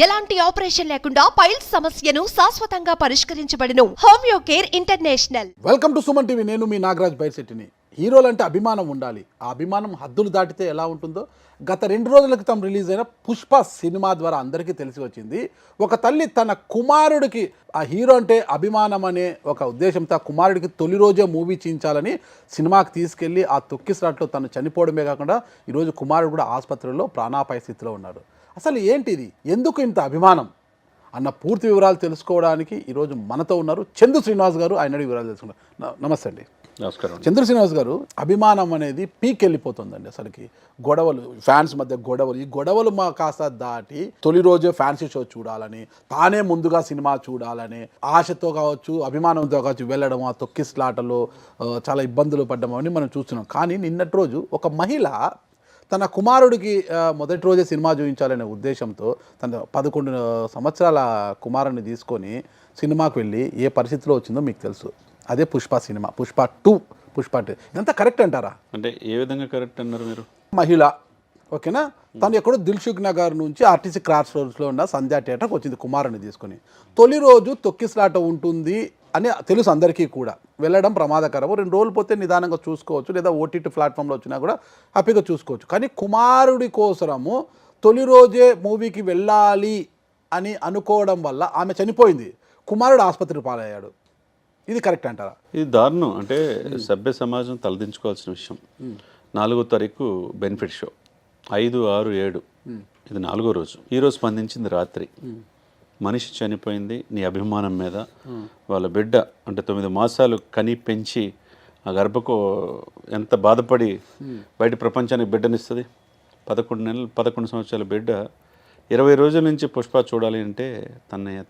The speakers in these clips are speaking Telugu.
ఎలాంటి ఆపరేషన్ లేకుండా పైల్స్ సమస్యను శాశ్వతంగా పరిష్కరించబడును. Homeo care international. Welcome to Suman TV. నేను మీ నాగరాజ్ బైర్శెట్టిని. హీరోలంటే అభిమానం ఉండాలి. ఆ అభిమానం హద్దులు దాటితే ఎలా ఉంటుందో గత 2 రోజుల క్రితం రిలీజ్ అయిన పుష్ప సినిమా ద్వారా అందరికీ తెలిసి వచ్చింది. ఒక తల్లి తన కుమారుడికి ఆ హీరో అంటే అభిమానం అనే ఒక ఉద్దేశంతో ఆ కుమారుడికి తొలి రోజే మూవీ చేయించాలని సినిమాకి తీసుకెళ్ళి ఆ తొక్కిసలాట్లో తను చనిపోవడమే కాకుండా ఈరోజు కుమారుడు కూడా ఆసుపత్రిలో ప్రాణాపాయ స్థితిలో ఉన్నాడు. అసలు ఏంటిది, ఎందుకు ఇంత అభిమానం అన్న పూర్తి వివరాలు తెలుసుకోవడానికి ఈరోజు మనతో ఉన్నారు చంద్రు శ్రీనివాస్ గారు. ఆయన వివరాలు తెలుసుకున్నారు. నమస్తే అండి. నమస్కారం. చంద్ర శ్రీనివాస్ గారు, అభిమానం అనేది పీక్ వెళ్ళిపోతుందండి. అసలుకి గొడవలు, ఫ్యాన్స్ మధ్య గొడవలు, ఈ గొడవలు మా కాస్త దాటి తొలి రోజే ఫ్యాన్సీ షో చూడాలని, తానే ముందుగా సినిమా చూడాలని ఆశతో కావచ్చు, అభిమానంతో కావచ్చు వెళ్ళడం, ఆ తొక్కిస్లాటలో చాలా ఇబ్బందులు పడ్డం అని మనం చూస్తున్నాం. కానీ నిన్నటి రోజు ఒక మహిళ తన కుమారుడికి మొదటి రోజే సినిమా చూపించాలనే ఉద్దేశంతో తన 11 సంవత్సరాల కుమారుడిని తీసుకొని సినిమాకు వెళ్ళి ఏ పరిస్థితిలో వచ్చిందో మీకు తెలుసు. అదే పుష్ప సినిమా, పుష్ప 2, పుష్ప 2. ఇదంతా కరెక్ట్ అంటారా? అంటే ఏ విధంగా కరెక్ట్ అన్నారు మీరు? మహిళ ఓకేనా, తను ఎక్కడో దిల్సుఖ్ నగర్ నుంచి ఆర్టీసీ క్రాస్ రోడ్స్లో ఉన్న సంధ్యా థియేటర్కి వచ్చింది కుమారుని తీసుకొని. తొలి రోజు తొక్కిసలాట ఉంటుంది అని తెలుసు అందరికీ కూడా, వెళ్ళడం ప్రమాదకరము, 2 రోజులు పోతే నిదానంగా చూసుకోవచ్చు, లేదా ఓటీటీ ప్లాట్ఫామ్లో వచ్చినా కూడా హ్యాపీగా చూసుకోవచ్చు. కానీ కుమారుడి కోసము తొలి రోజే మూవీకి వెళ్ళాలి అని అనుకోవడం వల్ల ఆమె చనిపోయింది, కుమారుడు ఆసుపత్రికి పాలయ్యాడు. ఇది కరెక్ట్ అంటారా? ఇది దారుణం. అంటే సభ్య సమాజం తలదించుకోవాల్సిన విషయం. 4వ తారీఖు బెనిఫిట్ షో, 5, 6, 7 ఇది 4వ రోజు. ఈరోజు స్పందించింది రాత్రి. మనిషి చనిపోయింది నీ అభిమానం మీద. వాళ్ళ బిడ్డ అంటే 9 మాసాలు కని పెంచి ఆ గర్భకు ఎంత బాధపడి బయట ప్రపంచానికి బిడ్డనిస్తుంది. 11 నెలలు 11 సంవత్సరాల బిడ్డ 20 రోజుల నుంచి పుష్ప చూడాలి అంటే తన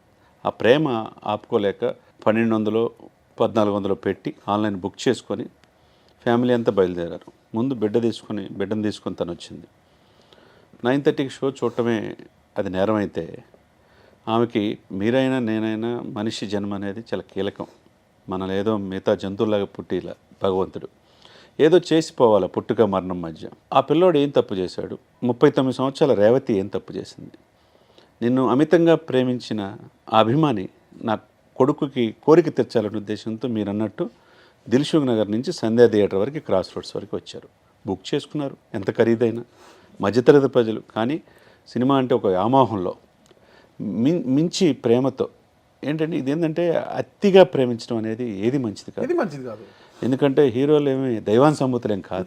ఆ ప్రేమ ఆపుకోలేక 1200, 1400 పెట్టి ఆన్లైన్ బుక్ చేసుకొని ఫ్యామిలీ అంతా బయలుదేరారు. ముందు బిడ్డను తీసుకొని తను వచ్చింది. 9:30కి షో చూడటమే అది నేరం అయితే, ఆమెకి మీరైనా నేనైనా మనిషి జన్మ అనేది చాలా కీలకం. మనల్ని ఏదో మిగతా జంతువులాగా పుట్టిలా భగవంతుడు ఏదో చేసిపోవాలి పుట్టుక మరణం మధ్య. ఆ పిల్లోడు ఏం తప్పు చేశాడు? 39 సంవత్సరాల రేవతి ఏం తప్పు చేసింది? నిన్ను అమితంగా ప్రేమించిన ఆ అభిమాని నా కొడుకుకి కోరిక తెచ్చాలనే ఉద్దేశంతో మీరు అన్నట్టు దిల్సుఖ్ నగర్ నుంచి సంధ్యా థియేటర్ వరకు, క్రాస్ రోడ్స్ వరకు వచ్చారు. బుక్ చేసుకున్నారు, ఎంత ఖరీదైనా, మధ్యతరగతి ప్రజలు. కానీ సినిమా అంటే ఒక వ్యామోహంలో మించి ప్రేమతో ఏంటంటే ఇది ఏంటంటే అతిగా ప్రేమించడం అనేది ఏది మంచిది కాదు. ఎందుకంటే హీరోలు ఏమి దైవాన్ సంబూతులేం కాదు,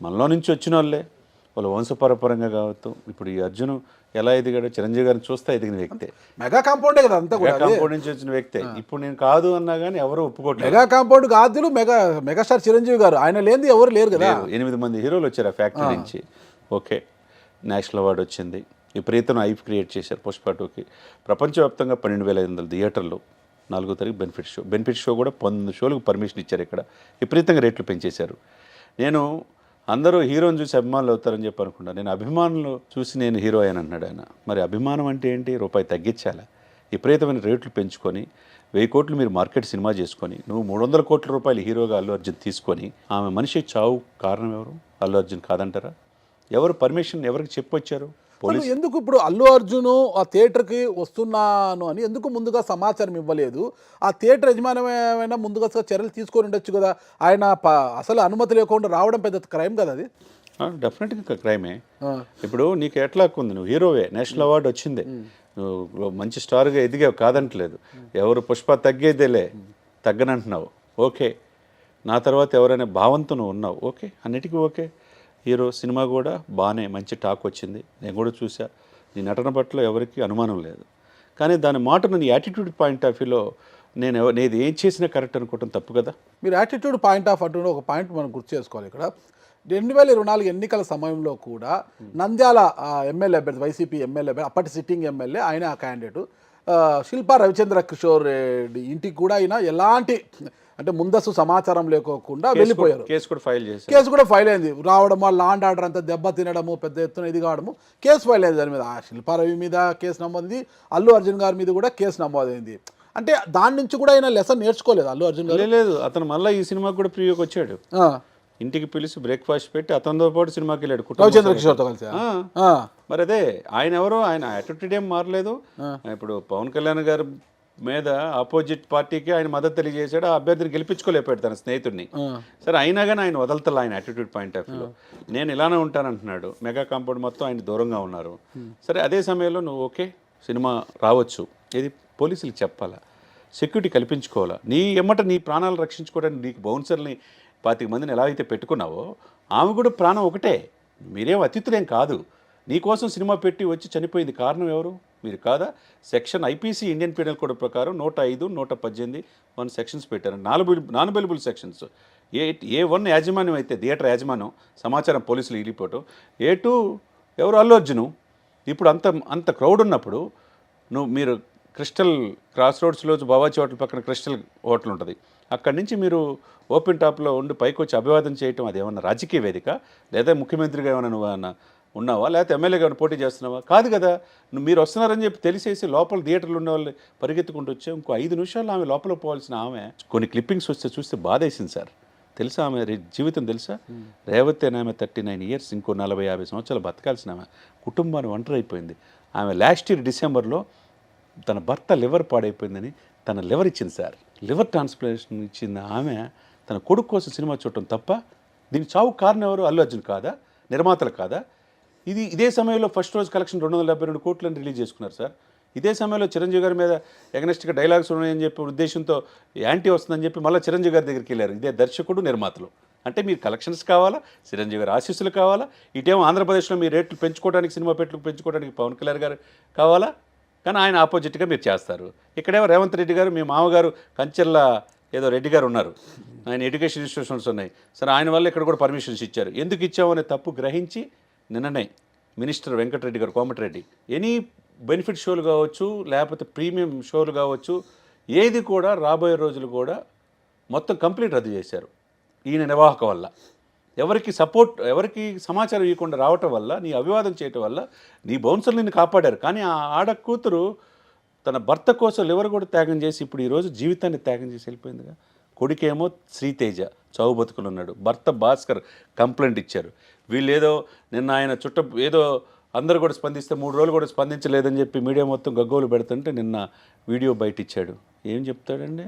మనలో నుంచి వచ్చిన వాళ్ళే. వాళ్ళు వంశపరపరంగా కావచ్చు. ఇప్పుడు ఈ అర్జున్ ఎలా ఎదిగాడు, చిరంజీవి గారిని చూస్తే ఎదిగిన వ్యక్తే. మెగా కాంపౌండే కదా, అంతా కూడా కాంపౌండ్ నుంచి వచ్చిన వ్యక్తే. ఇప్పుడు నేను కాదు అన్నా కానీ ఎవరు ఒప్పుకోవట్లేదు. మెగా కాంపౌండ్ కాదు, మెగాస్టార్ చిరంజీవి గారు, ఆయన లేనిది ఎవరు లేరు కదా. 8 మంది హీరోలు వచ్చారు ఆ ఫ్యాక్టరీ నుంచి. ఓకే, నేషనల్ అవార్డు వచ్చింది, విపరీతం ఐప్ క్రియేట్ చేశారు పుష్ప 2కి. ప్రపంచవ్యాప్తంగా 12,500 థియేటర్లు. 4వ తారీఖు బెనిఫిట్ షో కూడా 19 షోలకు పర్మిషన్ ఇచ్చారు. ఇక్కడ విపరీతంగా రేట్లు పెంచేశారు. నేను అందరూ హీరోని చూసి అభిమానులు అవుతారని చెప్పి అనుకున్నా. నేను అభిమానులు చూసి నేను హీరో అని అన్నాడు ఆయన. మరి అభిమానం అంటే ఏంటి? రూపాయి తగ్గించాలా? విపరీతమైన రేట్లు పెంచుకొని 1000 కోట్లు మీరు మార్కెట్ సినిమా చేసుకొని, నువ్వు 300 కోట్ల రూపాయలు హీరోగా అల్లు అర్జున్ తీసుకొని, ఆమె మనిషి చావు కారణం ఎవరు? అల్లు అర్జున్ కాదంటారా? ఎవరు పర్మిషన్ ఎవరికి చెప్పొచ్చారు? పోలీసు. ఎందుకు ఇప్పుడు అల్లు అర్జున్ ఆ థియేటర్కి వస్తున్నాను అని ఎందుకు ముందుగా సమాచారం ఇవ్వలేదు? ఆ థియేటర్ యజమానమైనా ముందుగా చర్యలు తీసుకొని ఉండొచ్చు కదా. ఆయన అసలు అనుమతి లేకుండా రావడం పెద్ద క్రైమ్ కదా అది. డెఫినెట్గా క్రైమే. ఇప్పుడు నీకు ఎట్లా ఉంది, నువ్వు హీరోవే, నేషనల్ అవార్డు వచ్చింది, నువ్వు మంచి స్టార్గా ఎదిగావు, కాదంటలేదు. ఎవరు పుష్ప తగ్గేదేలే, తగ్గనంటున్నావు, ఓకే. నా తర్వాత ఎవరైనా భావంతో నువ్వు ఉన్నావు, ఓకే, అన్నిటికీ ఓకే. హీరో సినిమా కూడా బాగానే మంచి టాక్ వచ్చింది, నేను కూడా చూసా. నీ నటన పట్ల ఎవరికి అనుమానం లేదు. కానీ దాని మాటను నీ యాటిట్యూడ్ పాయింట్ ఆఫ్ వ్యూలో నేను ఏం చేసినా కరెక్ట్ అనుకోవటం తప్పు కదా. మీరు యాటిట్యూడ్ పాయింట్ ఆఫ్ అటు ఒక పాయింట్ మనం గుర్తు చేసుకోవాలి. ఇక్కడ 2024 ఎన్నికల సమయంలో కూడా నంద్యాల ఎమ్మెల్యే అభ్యర్థి, వైసీపీ ఎమ్మెల్యే అభ్యర్థి, అప్పటి సిట్టింగ్ ఎమ్మెల్యే, ఆయన ఆ క్యాండిడేటు శిల్పా రవిచంద్ర కిషోర్ రెడ్డి ఇంటికి కూడా ఆయన ఎలాంటి అంటే ముందస్తు సమాచారం లేకోకుండా వెళ్ళిపోయారు. కేసు కూడా ఫైల్ అయింది. రావడం, లాండ్ ఆర్డర్ అంతా దెబ్బ తినడము, పెద్ద ఎత్తున ఇది కావడము, కేసు ఫైల్ అయింది. దాని మీద శిల్పారవి మీద కేసు నమోదైంది, అల్లు అర్జున్ గారి మీద కూడా కేసు నమోదైంది. అంటే దాని నుంచి కూడా ఆయన లెసన్ నేర్చుకోలేదు అల్లు అర్జున్ గారు. లేదు, అతను మళ్ళీ ఈ సినిమాకి కూడా ప్రివ్యూకి వచ్చాడు. ఇంటికి పిలిచి బ్రేక్ఫాస్ట్ పెట్టి అతనితో పాటు సినిమాకి వెళ్ళాడు రవిచంద్ర కిషోర్తో కలిసి మరి అదే ఆయన ఎవరో ఆయన యాటిట్యూడ్ ఏం మారలేదు. ఇప్పుడు పవన్ కళ్యాణ్ గారి మీద ఆపోజిట్ పార్టీకి ఆయన మద్దతు తెలియజేశాడు, ఆ అభ్యర్థిని గెలిపించుకోలేపాడు తన స్నేహితుడిని. సరే అయినా కానీ ఆయన వదలతల ఆయన యాటిట్యూడ్ పాయింట్ ఆఫ్ వ్యూలో నేను ఇలానే ఉంటానంటున్నాడు. మెగా కాంపౌండ్ మొత్తం ఆయన దూరంగా ఉన్నారు. సరే అదే సమయంలో నువ్వు ఓకే సినిమా రావచ్చు, ఇది పోలీసులకు చెప్పాలా, సెక్యూరిటీ కల్పించుకోవాలా, నీ ఎమ్మట నీ ప్రాణాలు రక్షించుకోవడానికి నీకు బౌన్సర్ని 25 మందిని ఎలా అయితే పెట్టుకున్నావో ఆమె కూడా ప్రాణం ఒకటే, మీరేం అతిథులేం కాదు. నీకోసం సినిమా పెట్టి వచ్చి చనిపోయింది కారణం ఎవరు? మీరు కాదా? Section IPC Indian penal code ప్రకారం 105, 118 1 సెక్షన్స్ పెట్టారు, నాన్ అవైలబుల్ సెక్షన్స్. A1 యాజమాన్యం అయితే థియేటర్ యాజమాన్యం సమాచారం పోలీసులు వెళ్ళిపోవటం, A2 ఎవరు అల్లు అర్జును. ఇప్పుడు అంత క్రౌడ్ ఉన్నప్పుడు మీరు క్రిస్టల్ క్రాస్ రోడ్స్లో బావాచి హోటల్ పక్కన క్రిస్టల్ హోటల్ ఉంటుంది, అక్కడి నుంచి మీరు ఓపెన్ టాప్లో ఉండి పైకి వచ్చి అభివాదం చేయటం అది ఏమన్నా రాజకీయ వేదిక, లేదా ముఖ్యమంత్రిగా ఏమైనా నువ్వు ఉన్నావా, లేకపోతే ఎమ్మెల్యేగా ఏమైనా పోటీ చేస్తున్నావా? కాదు కదా. మీరు వస్తున్నారని చెప్పి తెలిసేసి లోపల థియేటర్లు ఉన్న వాళ్ళు పరిగెత్తుకుంటూ వచ్చే ఇంకో 5 నిమిషాలు ఆమె లోపల పోవాల్సిన ఆమె కొన్ని క్లిప్పింగ్స్ వస్తే చూస్తే బాధేసింది సార్. తెలుసా ఆమె జీవితం తెలుసా? రేవతి అని ఆమె 39 ఇయర్స్, ఇంకో 40-50 సంవత్సరాలు బతకాల్సిన ఆమె కుటుంబాన్ని ఒంటరి అయిపోయింది. ఆమె లాస్ట్ ఇయర్ డిసెంబర్లో తన భర్త లివర్ పాడైపోయిందని తన లివర్ ఇచ్చింది సార్. లివర్ ట్రాన్స్ప్లాంటేషన్ ఇచ్చింది ఆమె తన కొడుకు కోసం సినిమా చూడటం తప్ప. దీనికి చావు కారణం ఎవరు? అల్లు అర్జున్ కాదా? నిర్మాతలు కాదా? ఇదే సమయంలో ఫస్ట్ రోజు కలెక్షన్ 272 కోట్లని రిలీజ్ చేసుకున్నారు సార్. ఇదే సమయంలో చిరంజీవి గారి మీద ఎగనెస్ట్గా డైలాగ్స్ ఉన్నాయని చెప్పి ఉద్దేశంతో యాంటీ వస్తుందని చెప్పి మళ్ళీ చిరంజీవి గారి దగ్గరికి వెళ్ళారు. ఇదే దర్శకుడు నిర్మాతలు. అంటే మీరు కలెక్షన్స్ కావాలా, చిరంజీవి గారి ఆశీస్సులు కావాలా, ఇటేమో ఆంధ్రప్రదేశ్లో మీ రేట్లు పెంచుకోవడానికి, సినిమా పెట్లు పెంచుకోవడానికి పవన్ కళ్యాణ్ గారు కావాలా, కానీ ఆయన ఆపోజిట్గా మీరు చేస్తారు. ఇక్కడేమో రేవంత్ రెడ్డి గారు, మీ మామగారు కంచెర్ల ఏదో రెడ్డి గారు ఉన్నారు, ఆయన ఎడ్యుకేషన్ ఇన్స్టిట్యూషన్స్ ఉన్నాయి సరే, ఆయన వల్ల ఇక్కడ కూడా పర్మిషన్స్ ఇచ్చారు. ఎందుకు ఇచ్చామనే తప్పు గ్రహించి నిన్ననే మినిస్టర్ వెంకటరెడ్డి గారు, కోమటిరెడ్డి, ఎనీ బెనిఫిట్ షోలు కావచ్చు, లేకపోతే ప్రీమియం షోలు కావచ్చు, ఏది కూడా రాబోయే రోజులు కూడా మొత్తం కంప్లీట్ రద్దు చేశారు ఈయన నిర్వాహకం వల్ల. ఎవరికి సమాచారం ఇవ్వకుండా రావటం వల్ల, నీ అభివాదం చేయటం వల్ల నీ బౌన్సర్లు నిన్ను కాపాడారు. కానీ ఆ ఆడ కూతురు తన భర్త కోసం లివర్ కూడా త్యాగం చేసి ఇప్పుడు ఈరోజు జీవితాన్ని త్యాగం చేసి వెళ్ళిపోయిందిగా. కొడుకేమో శ్రీతేజ చావు బతుకులు ఉన్నాడు, భర్త భాస్కర్ కంప్లైంట్ ఇచ్చారు. వీళ్ళు ఏదో నిన్న ఆయన ఏదో అందరూ కూడా స్పందిస్తే 3 రోజులు కూడా స్పందించలేదని చెప్పి మీడియా మొత్తం గగ్గోలు పెడుతుంటే నిన్న వీడియో బయట ఇచ్చాడు. ఏం చెప్తాడండి?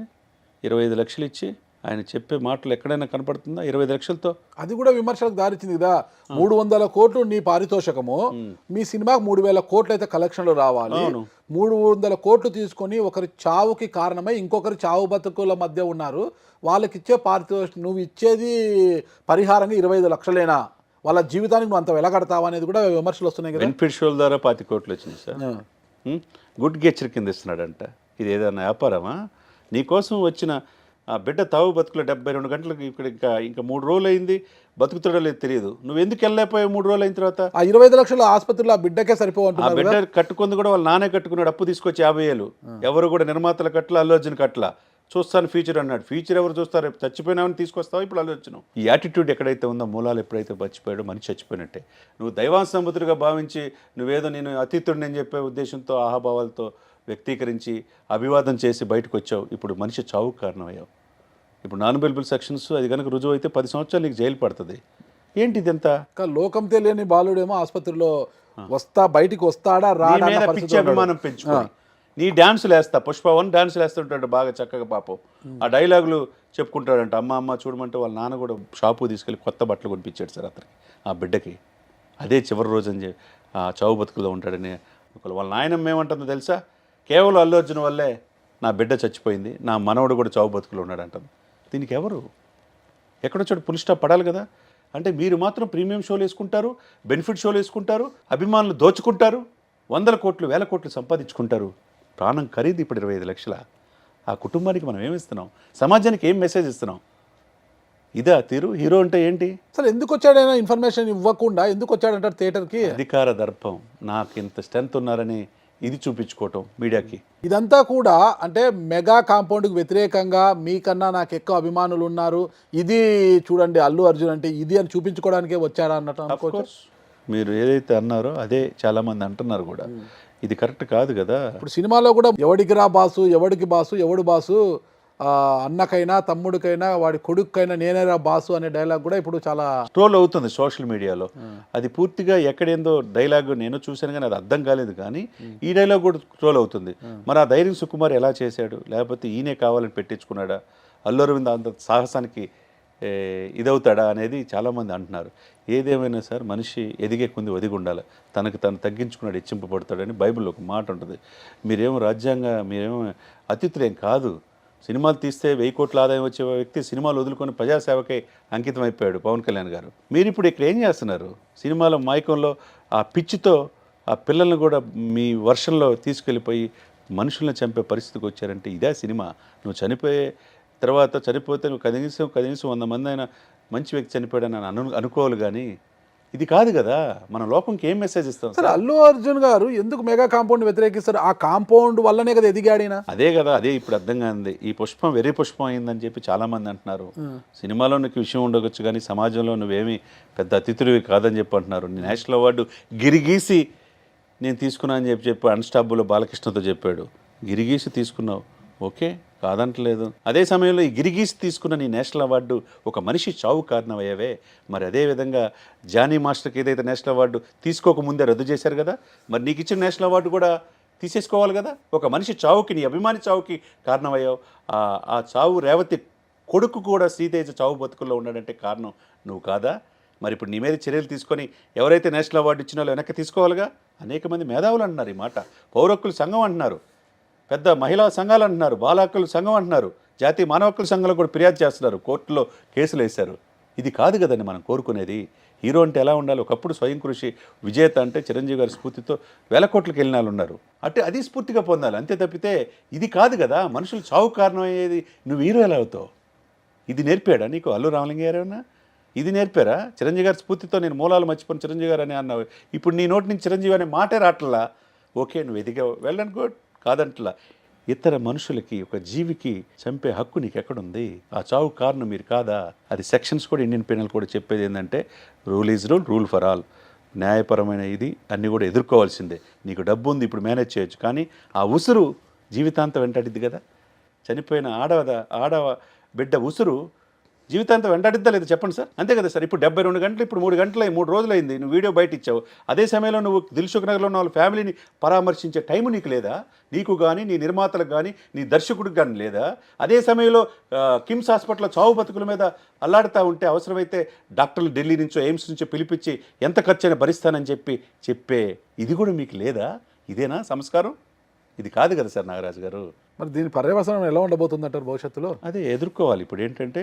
25 లక్షలు ఇచ్చి ఆయన చెప్పే మాటలు ఎక్కడైనా కనపడుతుందా? 25 లక్షలతో అది కూడా విమర్శలకు దారిచ్చింది కదా. 300 కోట్లు నీ పారితోషకము, మీ సినిమాకు 3000 కోట్లు అయితే కలెక్షన్లు రావాలి. 300 కోట్లు తీసుకొని ఒకరి చావుకి కారణమై ఇంకొకరి చావు బతుకుల మధ్య ఉన్నారు, వాళ్ళకి ఇచ్చే పారితోషికం నువ్వు ఇచ్చేది పరిహారంగా 25 లక్షలేనా? వాళ్ళ జీవితానికి నువ్వు అంత వెలగడతావా అనేది కూడా విమర్శలు వస్తున్నాయి కదా. బెనిఫిట్ షోల ద్వారా 25 కోట్లు వచ్చింది సార్. గుడ్ గెచ్చర్ కింద ఇస్తున్నాడంట. ఇది ఏదైనా వ్యాపారమా? నీకోసం వచ్చిన ఆ బిడ్డ తావు బతుకులు 72 గంటలకు ఇక్కడ ఇంకా 3 రోజులు అయింది, బతుకుతాడో లేదు తెలియదు. నువ్వు ఎందుకు వెళ్ళలేకపోయావు 3 రోజులు అయిన తర్వాత? ఆ 25 లక్షల ఆసుపత్రిలో ఆ బిడ్డకే ఆ సరిపోవాలి. బిడ్డ కట్టుకుంది కూడా వాళ్ళ నానే కట్టుకున్నాడు, అప్పు తీసుకొచ్చి 50,000. ఎవరు కూడా నిర్మాతల కట్ల, అల్లు అర్జున్ కట్ల. చూస్తాను ఫ్యూచర్ అన్నాడు. ఫ్యూచర్ ఎవరు చూస్తారు? రేపు చచ్చిపోయినామని తీసుకొస్తావు, ఇప్పుడు అల్లు అర్జున్. ఈ యాటిట్యూడ్ ఎక్కడైతే ఉందో, మూలాలు ఎప్పుడైతే మర్చిపోయాడో మనిషి చచ్చిపోయినట్టే. నువ్వు దైవాంశంబుతుడిగా భావించి నువ్వేదో నేను అతీతుడిని అని చెప్పే ఉద్దేశంతో ఆహాభావాలతో వ్యక్తీకరించి అభివాదం చేసి బయటకు వచ్చావు. ఇప్పుడు మనిషి చావుకు కారణమయ్యావు. ఇప్పుడు నాన్ అవైలబుల్ సెక్షన్స్ అది కనుక రుజువు అయితే 10 సంవత్సరాలు నీకు జైలు పడుతుంది. ఏంటి ఇదంతా? లోకం తెలియని బాలుడేమో ఆసుపత్రిలో బయటికి వస్తాడా రాడా నీ మీద పిచ్చి అభిమానం పెంచుకొని నీ డ్యాన్సులు వేస్తా, పుష్ప1 డ్యాన్సులు వేస్తుంటాడు బాగా చక్కగా పాపం. ఆ డైలాగులు చెప్పుకుంటాడంట. అమ్మ చూడమంటే వాళ్ళ నాన్న కూడా షాపు తీసుకెళ్ళి కొత్త బట్టలు కొనిపించాడు సార్ అతనికి, ఆ బిడ్డకి. అదే చివరి రోజు అని ఆ చావు బతుకులో ఉంటాడని. వాళ్ళ నాయనమ్మ ఏమంటుందో తెలుసా? కేవలం అల్లు అర్జున్ వల్లే నా బిడ్డ చచ్చిపోయింది, నా మనవడు కూడా చావు బతుకులో ఉన్నాడు అంటుంది. దీనికి ఎవరు? ఎక్కడో చోటు పులి స్టాప్ పడాలి కదా. అంటే మీరు మాత్రం ప్రీమియం షోలు వేసుకుంటారు, బెనిఫిట్ షోలు వేసుకుంటారు, అభిమానులు దోచుకుంటారు, 100 కోట్లు 1000 కోట్లు సంపాదించుకుంటారు. ప్రాణం ఖరీదు ఇప్పుడు 25 లక్షల. ఆ కుటుంబానికి మనం ఏమిస్తున్నాం? సమాజానికి ఏం మెసేజ్ ఇస్తున్నాం? ఇదా తీరు? హీరో అంటే ఏంటి? అసలు ఎందుకు వచ్చాడైనా ఇన్ఫర్మేషన్ ఇవ్వకుండా ఎందుకు వచ్చాడంటారు థియేటర్కి? అధికార దర్పం. నాకు ఇంత స్ట్రెంత్ ఉన్నారని ఇది చూపించుకోవటం మీడియాకి. ఇదంతా కూడా అంటే మెగా కాంపౌండ్కి వ్యతిరేకంగా మీకన్నా నాకు ఎక్కువ అభిమానులు ఉన్నారు, ఇది చూడండి అల్లు అర్జున్ అంటే ఇది అని చూపించుకోవడానికే వచ్చాడా అన్నట్టు అనుకోవచ్చు. మీరు ఏదైతే అన్నారో అదే చాలామంది అంటున్నారు కూడా. ఇది కరెక్ట్ కాదు కదా. ఇప్పుడు సినిమాలో కూడా ఎవడికి రా బాసు, ఎవడికి బాసు, ఎవడు బాసు అన్నకైనా తమ్ముడికైనా వాడి కొడుకైనా నేనేరా బాసు అనే డైలాగ్ కూడా ఇప్పుడు చాలా ట్రోల్ అవుతుంది సోషల్ మీడియాలో. అది పూర్తిగా ఎక్కడేందో డైలాగ్ నేను చూశాను కానీ అది అర్థం కాలేదు, కానీ ఈ డైలాగ్ కూడా ట్రోల్ అవుతుంది. మరి ఆ ధైర్యం సుకుమార్ ఎలా చేశాడు? లేకపోతే ఈయనే కావాలని పెట్టించుకున్నాడా? అల్లు అరవింద్ అంత సాహసానికి ఇదవుతాడా అనేది చాలామంది అంటున్నారు. ఏదేమైనా సార్ మనిషి ఎదిగే కొంది ఒదిగి ఉండాలి, తనకు తను తగ్గించుకున్నాడు హెచ్చింపబడతాడని బైబిల్లో ఒక మాట ఉంటుంది. మీరేమో అతిథులేం కాదు. సినిమాలు తీస్తే 1000 కోట్ల ఆదాయం వచ్చే వ్యక్తి సినిమాలు వదులుకొని ప్రజాసేవకై అంకితం అయిపోయాడు పవన్ కళ్యాణ్ గారు. మీరు ఇప్పుడు ఇక్కడ ఏం చేస్తున్నారు? సినిమాల మైకంలో ఆ పిచ్చితో ఆ పిల్లల్ని కూడా మీ వర్షంలో తీసుకెళ్ళిపోయి మనుషుల్ని చంపే పరిస్థితికి వచ్చారంటే ఇదే సినిమా? నువ్వు చనిపోతే నువ్వు కనీసం 100 మంది అయినా మంచి వ్యక్తి చనిపోయాడని అనుకోవాలి, కానీ ఇది కాదు కదా. మన లోకంకి ఏం మెసేజ్ ఇస్తాం సార్? అల్లు అర్జున్ గారు ఎందుకు మెగా కాంపౌండ్ వ్యతిరేకిస్తారు? ఆ కాంపౌండ్ వల్లనే కదా ఎదిగాడినా. అదే కదా, అదే ఇప్పుడు అర్థం కానిది. ఈ పుష్పం వెర్రి పుష్పం అయిందని చెప్పి చాలామంది అంటున్నారు. సినిమాలో నీకు విషయం ఉండవచ్చు, కానీ సమాజంలో నువ్వేమీ పెద్ద అతిథుడివి కాదని చెప్పి అంటున్నారు. నీ నేషనల్ అవార్డు గిరిగీసి నేను తీసుకున్నా అని చెప్పి అన్స్టాపుల్ బాలకృష్ణతో చెప్పాడు. గిరిగీసి తీసుకున్నావు, ఓకే, కాదంటలేదు. అదే సమయంలో ఈ గిరిగీసి తీసుకున్న నీ నేషనల్ అవార్డు ఒక మనిషి చావు కారణమయ్యావే. మరి అదేవిధంగా జానీ మాస్టర్కి ఏదైతే నేషనల్ అవార్డు తీసుకోకముందే రద్దు చేశారు కదా, మరి నీకు ఇచ్చిన నేషనల్ అవార్డు కూడా తీసేసుకోవాలి కదా. ఒక మనిషి చావుకి, నీ అభిమాని చావుకి కారణమయ్యావు. ఆ చావు రేవతి కొడుకు కూడా శ్రీతేజ చావు బతుకుల్లో ఉన్నాడంటే కారణం నువ్వు కాదా? మరి ఇప్పుడు నీ మీద చర్యలు తీసుకొని ఎవరైతే నేషనల్ అవార్డు ఇచ్చిన వాళ్ళు వెనక్కి తీసుకోవాలిగా. అనేక మంది మేధావులు అంటున్నారు ఈ మాట. పౌర హక్కుల సంఘం అంటున్నారు, పెద్ద మహిళా సంఘాలు అంటున్నారు, బాల హక్కుల సంఘం అంటున్నారు, జాతీయ మానవ హక్కుల సంఘంలో కూడా ఫిర్యాదు చేస్తున్నారు, కోర్టులో కేసులు వేశారు. ఇది కాదు కదండి మనం కోరుకునేది. హీరో అంటే ఎలా ఉండాలి? ఒకప్పుడు స్వయం కృషి విజేత అంటే చిరంజీవి గారి స్ఫూర్తితో 1000 కోట్లకు వెళ్ళిన వాళ్ళు ఉన్నారు. అంటే అది స్ఫూర్తిగా పొందాలి, అంతే తప్పితే ఇది కాదు కదా. మనుషులు చావు కారణం అయ్యేది నువ్వు హీరో ఎలా అవుతావు? ఇది నేర్పాడా నీకు అల్లు రామలింగ గారు ఏమన్నా? ఇది నేర్పారా? చిరంజీవి గారి స్ఫూర్తితో నేను మూలాలు మర్చిపోయిన చిరంజీవి గారు అని అన్నావు. ఇప్పుడు నీ నోటి నుంచి చిరంజీవి అనే మాటే రాట్లా. ఓకే, నువ్వు ఎదిగావు, వెల్ అండ్ గుడ్, కాదంట్లా. ఇతర మనుషులకి, ఒక జీవికి చంపే హక్కు నీకు ఎక్కడుంది? ఆ చావు కారణం మీరు కాదా? అది సెక్షన్స్ కూడా ఇండియన్ పీనల్ కూడా చెప్పేది ఏంటంటే rule is rule for all. న్యాయపరమైన ఇది అన్నీ కూడా ఎదుర్కోవాల్సిందే. నీకు డబ్బు ఉంది, ఇప్పుడు మేనేజ్ చేయొచ్చు, కానీ ఆ ఉసురు జీవితాంతం వెంటాడిద్ది కదా. చనిపోయిన ఆడ బిడ్డ ఉసురు జీవితాంతం వెంటాడిద్దా లేదు చెప్పండి సార్? అంతే కదా సార్. ఇప్పుడు 72 గంటలు, ఇప్పుడు 3 గంటలు 3 రోజులు అయింది నువ్వు వీడియో బయట ఇచ్చావు. అదే సమయంలో నువ్వు దిల్సుఖ్ నగర్లో ఉన్న వాళ్ళ ఫ్యామిలీని పరామర్శించే టైం నీకు లేదా? నీకు కానీ, నీ నిర్మాతలకు కానీ, నీ దర్శకుడికి కానీ లేదా? అదే సమయంలో కిమ్స్ హాస్పిటల్లో చావు బతుకుల మీద అల్లాడుతూ ఉంటే అవసరమైతే డాక్టర్లు ఢిల్లీ నుంచో ఎయిమ్స్ నుంచో పిలిపించి ఎంత ఖర్చైనా భరిస్తానని చెప్పే ఇది కూడా మీకు లేదా? ఇదేనా సంస్కారం? ఇది కాదు కదా సార్ నాగరాజు గారు. మరి దీని పర్యవసనం ఎలా ఉండబోతుంది అంటారు భవిష్యత్తులో? అదే ఎదుర్కోవాలి. ఇప్పుడు ఏంటంటే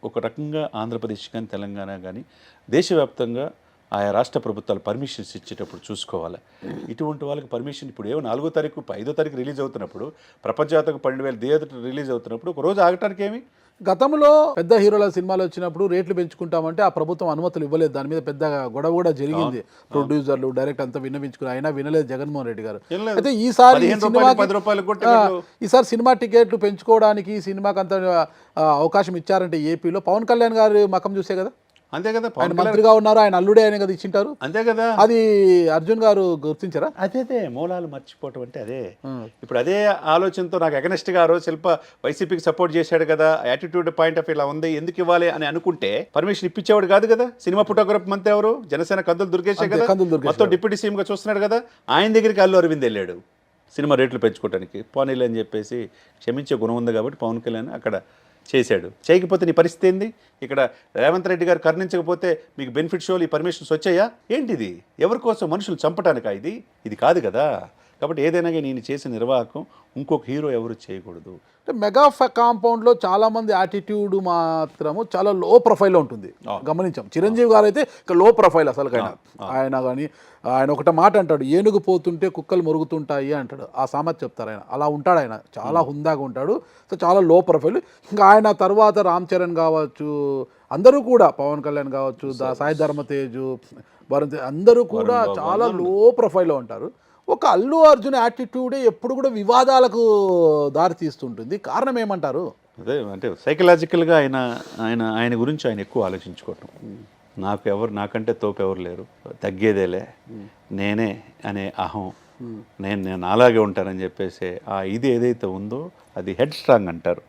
ఒక రకంగా ఆంధ్రప్రదేశ్ కానీ తెలంగాణ కానీ దేశవ్యాప్తంగా ఆయా రాష్ట్ర ప్రభుత్వాలు పర్మిషన్స్ ఇచ్చేటప్పుడు చూసుకోవాలి. ఇటువంటి వాళ్ళకి పర్మిషన్ ఇప్పుడు 4వ తారీఖు 5వ తారీఖు రిలీజ్ అవుతున్నప్పుడు, ప్రపంచవ్యాప్తంగా 12,000 థియేటర్ రిలీజ్ అవుతున్నప్పుడు ఒక రోజు ఆగటానికి ఏమి? గతంలో పెద్ద హీరోల సినిమాలు వచ్చినప్పుడు రేట్లు పెంచుకుంటామంటే ఆ ప్రభుత్వం అనుమతులు ఇవ్వలేదు. దాని మీద పెద్ద గొడవ కూడా జరిగింది. ప్రొడ్యూసర్లు డైరెక్ట్ అంతా విన్నవించుకుని, అయినా వినలేదు జగన్మోహన్ రెడ్డి గారు. అయితే ఈసారి సినిమా టికెట్లు పెంచుకోవడానికి సినిమాకి అంత అవకాశం ఇచ్చారంటే ఏపీలో పవన్ కళ్యాణ్ గారు మకం చూసే కదా. అంతే కదా, ఆయన మంత్రిగా ఉన్నారు, ఆయన అల్లుడే ఆయన కదా ఇచ్చింటారు. అంతే కదా. అది అర్జున్ గారు గుర్తించారా? అదే మూలాలు మర్చిపోవటం అంటే అదే. ఇప్పుడు అదే ఆలోచనతో నాకు అగనెస్ట్గా ఆ రోజు శిల్ప వైసీపీకి సపోర్ట్ చేశాడు కదా, యాటిట్యూడ్ పాయింట్ ఆఫ్ ఇలా ఉంది, ఎందుకు ఇవ్వాలి అని అనుకుంటే పర్మిషన్ ఇప్పించేవాడు కాదు కదా. సినిమా ఫోటోగ్రాఫ్ మంత్రి ఎవరు? జనసేన కందులు దుర్గేశే కదా, మొత్తం డిప్యూటీ సీఎంగా చూస్తున్నాడు కదా. ఆయన దగ్గరికి అల్లు అరవింద్ వెళ్ళాడు సినిమా రేట్లు పెంచుకోవడానికి. పోనీలు అని చెప్పేసి క్షమించే గుణం ఉంది కాబట్టి పవన్ కళ్యాణ్ అక్కడ చేశాడు. చేయకపోతే నీ పరిస్థితి ఏంది? ఇక్కడ రేవంత్ రెడ్డి గారు కరుణించకపోతే మీకు బెనిఫిట్ షోలు ఈ పర్మిషన్స్ వచ్చాయా? ఏంటిది? ఎవరి కోసం? మనుషులు చంపటానికా ఇది కాదు కదా. కాబట్టి ఏదైనా నేను చేసిన నిర్వాహకం ఇంకొక హీరో ఎవరు చేయకూడదు. అంటే మెగా కాంపౌండ్లో చాలామంది యాటిట్యూడ్ మాత్రము చాలా లో ప్రొఫైల్లో ఉంటుంది, గమనించాం. చిరంజీవి గారు అయితే ఇక లో ప్రొఫైల్ అసలుకైనా. ఆయన కానీ ఆయన ఒకట మాట అంటాడు, ఏనుగు పోతుంటే కుక్కలు మురుగుతుంటాయి అంటాడు. ఆ సామెత చెప్తారు ఆయన. అలా ఉంటాడు ఆయన, చాలా హుందాగా ఉంటాడు. సో చాలా లో ప్రొఫైల్. ఇంకా ఆయన తర్వాత రామ్ చరణ్ కావచ్చు, అందరూ కూడా, పవన్ కళ్యాణ్ కావచ్చు, సాయి ధర్మతేజు, వరుణ్, అందరూ కూడా చాలా లో ప్రొఫైల్లో ఉంటారు. ఒక అల్లు అర్జున్ యాటిట్యూడే ఎప్పుడు కూడా వివాదాలకు దారి తీస్తుంటుంది. కారణం ఏమంటారు? అదే అంటే సైకలాజికల్గా ఆయన గురించి ఆయన ఎక్కువ ఆలోచించుకోవటం. నాకంటే తోపు ఎవరు లేరు, తగ్గేదేలే, నేనే అనే అహం, నేను అలాగే ఉంటానని చెప్పేసి ఇది ఏదైతే ఉందో అది హెడ్ స్ట్రాంగ్ అంటారు.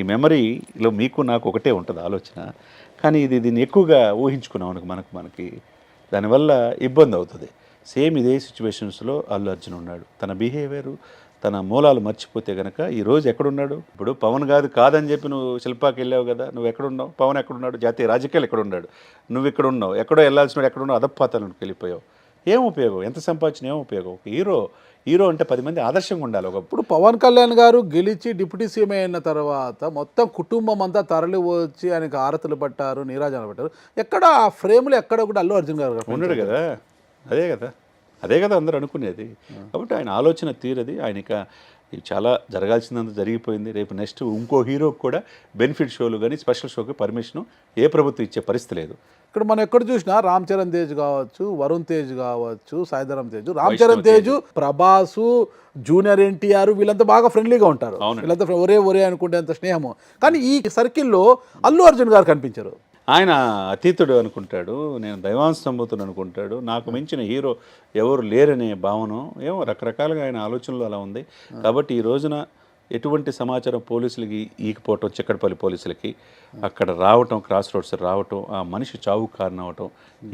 ఈ మెమరీలో మీకు నాకు ఒకటే ఉంటుంది ఆలోచన, కానీ దీన్ని ఎక్కువగా ఊహించుకున్నాం మనకి దానివల్ల ఇబ్బంది అవుతుంది. సేమ్ ఇదే సిచ్యువేషన్స్లో అల్లు అర్జున్ ఉన్నాడు. తన బిహేవియర్, తన మూలాలు మర్చిపోతే కనుక ఈరోజు ఎక్కడున్నాడు? ఇప్పుడు పవన్ కాదని చెప్పి నువ్వు శిల్పాకి వెళ్ళావు కదా, నువ్వు ఎక్కడున్నావు? పవన్ ఎక్కడున్నాడు? జాతీయ రాజకీయాలు ఎక్కడున్నాడు? నువ్వు ఇక్కడ ఉన్నావు, ఎక్కడో వెళ్ళాల్సిన ఎక్కడున్నావు? అధపాతాలకు వెళ్ళిపోయావు. ఏం ఉపయోగం? ఎంత సంపాదించిన ఏం ఉపయోగం? ఒక హీరో అంటే 10 మంది ఆదర్శంగా ఉండాలి. ఒకప్పుడు పవన్ కళ్యాణ్ గారు గెలిచి డిప్యూటీ సీఎం అయిన తర్వాత మొత్తం కుటుంబం అంతా తరలి వచ్చి ఆయనకు ఆరతులు పట్టారు, నీరాజనాలు పట్టారు. ఎక్కడ ఆ ఫ్రేమ్లో ఎక్కడ కూడా అల్లు అర్జున్ గారు ఉన్నాడు కదా. అదే కదా అందరూ అనుకునేది. కాబట్టి ఆయన ఆలోచన తీరది. ఆయనక చాలా జరగాల్సిందంత జరిగిపోయింది. రేపు నెక్స్ట్ ఇంకో హీరోకి కూడా బెనిఫిట్ షోలు కానీ స్పెషల్ షోకి పర్మిషన్ ఏ ప్రభుత్వం ఇచ్చే పరిస్థితి లేదు. ఇక్కడ మనం ఎక్కడ చూసినా రామ్ చరణ్ తేజ్ కావచ్చు, వరుణ్ తేజ్ కావచ్చు, సాయిధరం తేజ్, రామ్ చరణ్ తేజ్, ప్రభాసు, జూనియర్ ఎన్టీఆర్ వీళ్ళంతా బాగా ఫ్రెండ్లీగా ఉంటారు. వీళ్ళంతా ఒరే అనుకుంటే అంత స్నేహము. కానీ ఈ సర్కిల్లో అల్లు అర్జున్ గారు కనిపించారు. ఆయన అతీతుడు అనుకుంటాడు, నేను దైవాంశంభూతుడు అనుకుంటాడు, నాకు మించిన హీరో ఎవరు లేరనే భావన ఏమో రకరకాలుగా ఆయన ఆలోచనలు అలా ఉంది. కాబట్టి ఈ రోజున ఎటువంటి సమాచారం పోలీసులకి ఈకపోవటం, చిక్కడపల్లి పోలీసులకి అక్కడ రావటం, క్రాస్ రోడ్స్ రావటం, ఆ మనిషి చావు కారణం అవటం,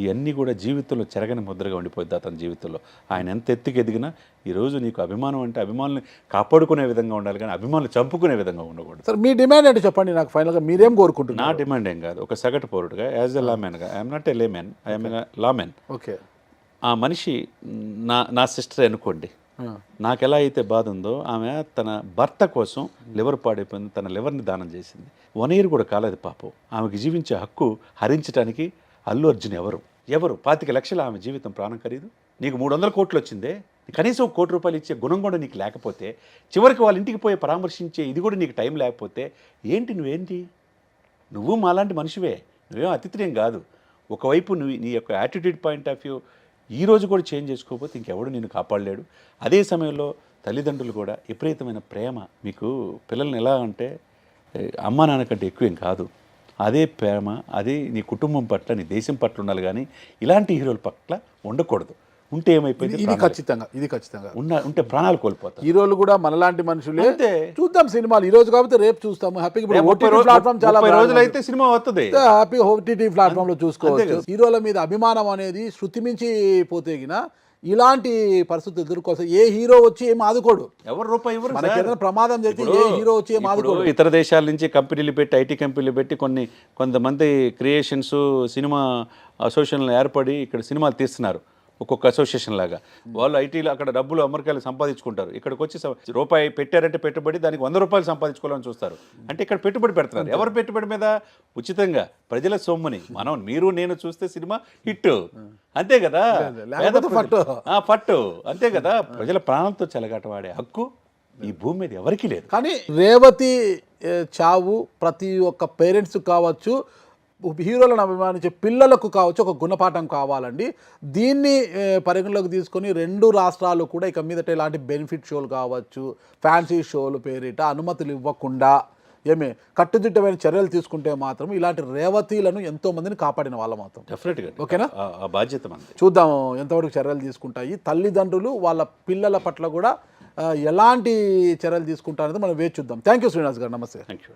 ఇవన్నీ కూడా జీవితంలో చెరగని ముద్రగా ఉండిపోద్ది అతని జీవితంలో. ఆయన ఎంత ఎత్తుకు ఎదిగినా ఈరోజు నీకు అభిమానం అంటే అభిమానుల్ని కాపాడుకునే విధంగా ఉండాలి, కానీ అభిమానులు చంపుకునే విధంగా ఉండకూడదు. సార్ మీ డిమాండ్ అంటే చెప్పండి నాకు ఫైనల్గా, మీరేం కోరుకుంటున్నారు? నా డిమాండ్ ఏం కాదు, ఒక సగటు పౌరుడుగా యాజ్ ఎ లామెన్గా, I'm not a layman, I'm a layman. Okay, ఆ మనిషి నా సిస్టర్ అనుకోండి, నాకు ఎలా అయితే బాధ ఉందో ఆమె తన భర్త కోసం లివర్ పాడైపోయింది, తన లివర్ని దానం చేసింది. 1 year కూడా కాలేదు పాపం. ఆమెకి జీవించే హక్కు హరించడానికి అల్లు అర్జున్ ఎవరు 25 లక్షలు ఆమె జీవితం ప్రాణం ఖరీదు. నీకు 300 కోట్లు వచ్చిందే, కనీసం 1 కోటి రూపాయలు ఇచ్చే గుణం కూడా నీకు లేకపోతే, చివరికి వాళ్ళ ఇంటికి పోయి పరామర్శించే ఇది కూడా నీకు టైం లేకపోతే నువ్వు మాలాంటి మనిషివే, నువ్వేం అతిథినేం కాదు. ఒకవైపు నీ యొక్క యాటిట్యూడ్ పాయింట్ ఆఫ్ వ్యూ ఈ రోజు కూడా చేంజ్ చేసుకోకపోతే ఇంకెవడు నిన్ను కాపాడలేడు. అదే సమయంలో తల్లిదండ్రులు కూడా విపరీతమైన ప్రేమ, మీకు పిల్లల్ని ఎలా అంటే అమ్మా నాన్న కంటే ఎక్కువేం కాదు, అదే ప్రేమ, అదే నీ కుటుంబం పట్ల, నీ దేశం పట్ల ఉండాలి. కానీ ఇలాంటి హీరోల పట్ల ఉండకూడదు. ఉంటే ఏమైపోయింది? ఇది ఖచ్చితంగా ఉంటే ప్రాణాలు కోల్పోతారు. హీరోలు కూడా మనలాంటి మనుషులే. చూద్దాం సినిమాలు ఈ రోజు కాబట్టి రేపు చూస్తాము హ్యాపీగా. ప్లాట్ఫామ్ చాలా రోజులు అయితే సినిమా వస్తుంది, హ్యాపీ ఓటీటీ ప్లాట్ఫామ్ లో చూసుకోవచ్చు. హీరోల మీద అభిమానం అనేది శృతి మించి పోతేగిన ఇలాంటి పరిస్థితులు ఎదుర్కోవచ్చు. ఏ హీరో వచ్చి ఏం ఆదుకోడు, ఎవరు రూపాయి ఇవ్వరు. మనకి ఏదైనా ప్రమాదం చేస్తే ఏ హీరో వచ్చి ఏం ఆదుకోడు. ఇతర దేశాల నుంచి కంపెనీలు పెట్టి, ఐటీ కంపెనీలు పెట్టి కొంతమంది క్రియేషన్స్, సినిమా అసోసియేషన్లు ఏర్పడి ఇక్కడ సినిమాలు తీస్తున్నారు. ఒక్కొక్క అసోసియేషన్ లాగా వాళ్ళు ఐటీలో అక్కడ డబ్బులు అమెరికాలో సంపాదించుకుంటారు. ఇక్కడికి వచ్చి రూపాయి పెట్టారంటే పెట్టుబడి, దానికి 100 రూపాయలు సంపాదించుకోవాలని చూస్తారు. అంటే ఇక్కడ పెట్టుబడి పెడుతున్నారు. ఎవరు పెట్టుబడి మీద? ఉచితంగా ప్రజల సొమ్ముని మీరు నేను చూస్తే సినిమా హిట్, అంతే కదా. పట్టు అంతే కదా. ప్రజల ప్రాణాలతో చెలగాటవాడే హక్కు ఈ భూమి మీద ఎవరికీ లేదు. కానీ రేవతి చావు ప్రతి ఒక్క పేరెంట్స్ కావచ్చు, హీరోలను అభిమానించే పిల్లలకు కావచ్చు ఒక గుణపాఠం కావాలండి. దీన్ని పరిగణలోకి తీసుకొని 2 రాష్ట్రాలు కూడా ఇక మీదట ఇలాంటి బెనిఫిట్ షోలు కావచ్చు, ఫ్యాన్సీ షోలు పేరిట అనుమతులు ఇవ్వకుండా కట్టుదిట్టమైన చర్యలు తీసుకుంటే మాత్రం ఇలాంటి రేవతీలను ఎంతో మందిని కాపాడిన వాళ్ళ మాత్రం. డెఫినెట్గా ఓకేనా, ఆ బాధ్యత మనది. చూద్దాం ఎంతవరకు చర్యలు తీసుకుంటాయి తల్లిదండ్రులు, వాళ్ళ పిల్లల పట్ల కూడా ఎలాంటి చర్యలు తీసుకుంటారనేది మనం వేచి చూద్దాం. థ్యాంక్ యూ శ్రీనివాస్ గారు, నమస్తే. Thank you.